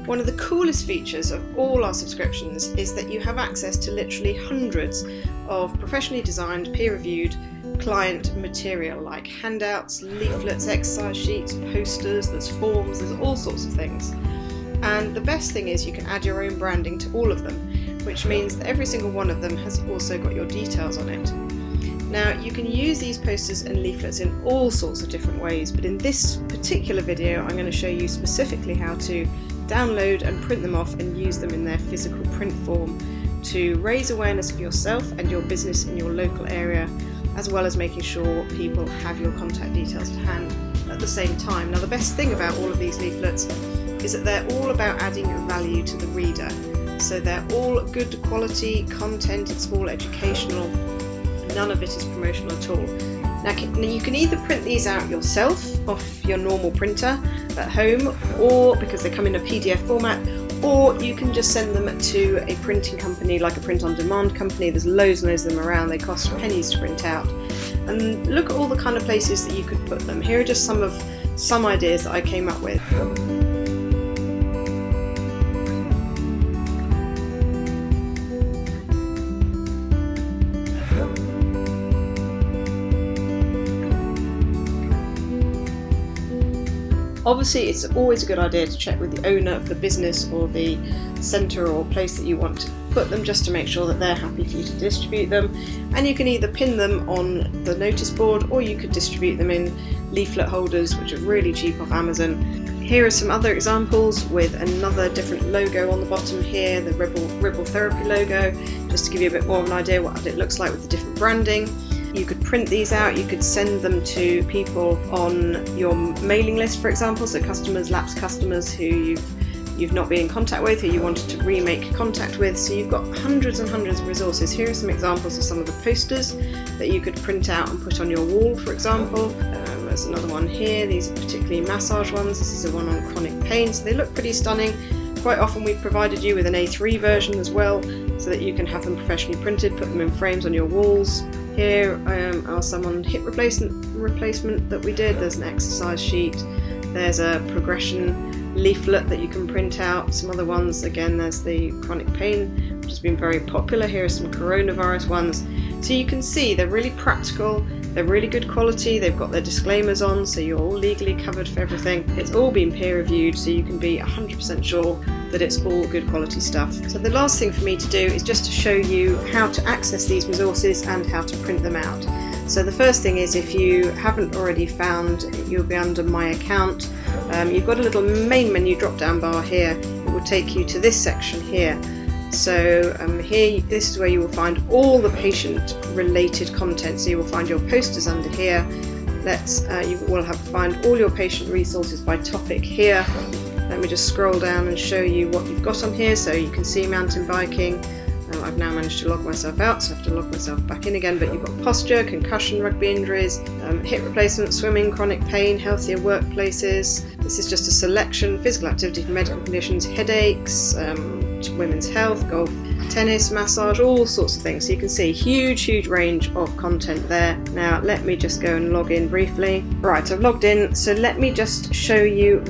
One of the coolest features of all our subscriptions is that you have access to literally hundreds of professionally designed, peer-reviewed client material like handouts, leaflets, exercise sheets, posters, there's forms, there's all sorts of things. And the best thing is you can add your own branding to all of them, which means that every single one of them has also got your details on it. Now, you can use these posters and leaflets in all sorts of different ways, but in this particular video I'm going to show you specifically how to download and print them off and use them in their physical print form to raise awareness of yourself and your business in your local area, as well as making sure people have your contact details to hand at the same time. Now, the best thing about all of these leaflets is that they're all about adding value to the reader. So they're all good quality content, it's all educational, none of it is promotional at all. Now you can either print these out yourself off your normal printer at home, or because they come in a PDF format, or you can just send them to a printing company like a print-on-demand company. There's loads and loads of them around, they cost pennies to print out. And look at all the kind of places that you could put them. Here are just some ideas that I came up with. Obviously, it's always a good idea to check with the owner of the business or the centre or place that you want to put them, just to make sure that they're happy for you to distribute them. And you can either pin them on the notice board, or you could distribute them in leaflet holders, which are really cheap off Amazon. Here are some other examples with another different logo on the bottom here, the Ribble Therapy logo, just to give you a bit more of an idea what it looks like with the different branding. You could print these out, you could send them to people on your mailing list, for example, so customers, lapsed customers who you've not been in contact with, who you wanted to remake contact with. So you've got hundreds and hundreds of resources. Here are some examples of some of the posters that you could print out and put on your wall, for example. There's another one here, these are particularly massage ones. This is a one on chronic pain, so they look pretty stunning. Quite often we've provided you with an A3 version as well, so that you can have them professionally printed, put them in frames on your walls. Here are some on hip replacement that we did. There's an exercise sheet, there's a progression leaflet that you can print out, some other ones, again there's the chronic pain, which has been very popular. Here are some coronavirus ones. So you can see they're really practical, they're really good quality, they've got their disclaimers on, so you're all legally covered for everything. It's all been peer reviewed, so you can be 100% sure that it's all good quality stuff. So the last thing for me to do is just to show you how to access these resources and how to print them out. So the first thing is, if you haven't already found, you'll be under My Account. You've got a little main menu drop down bar here. It will take you to this section here. So here, this is where you will find all the patient related content. So you will find your posters under here. You will find all your patient resources by topic here. Let me just scroll down and show you what you've got on here. So you can see mountain biking. I've now managed to log myself out, so I have to log myself back in again, but you've got posture, concussion, rugby injuries, hip replacement, swimming, chronic pain, healthier workplaces. This is just a selection: physical activity for medical conditions, headaches, women's health, golf, tennis, massage, all sorts of things. So you can see huge range of content there. Now let me just go and log in briefly. Right, I've logged in, so let me just show you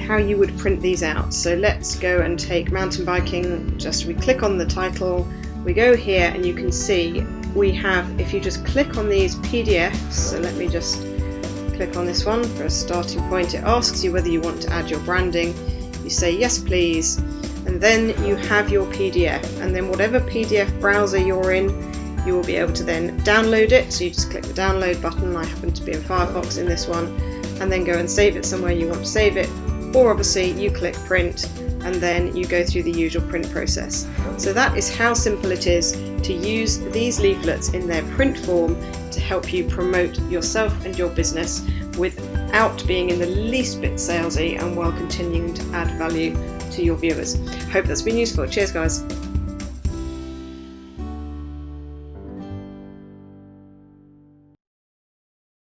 how you would print these out. So let's go and take mountain biking. We click on the title, we go here, and you can see we have, if you just click on these PDFs, so let me just click on this one for a starting point. It asks you whether you want to add your branding. You say yes please, and then you have your PDF, and then whatever PDF browser you're in, you will be able to then download it. So you just click the download button. I happen to be in Firefox in this one, and then go and save it somewhere you want to save it, or obviously you click print and then you go through the usual print process. So that is how simple it is to use these leaflets in their print form to help you promote yourself and your business without being in the least bit salesy, and while continuing to add value to your viewers. Hope that's been useful. Cheers guys.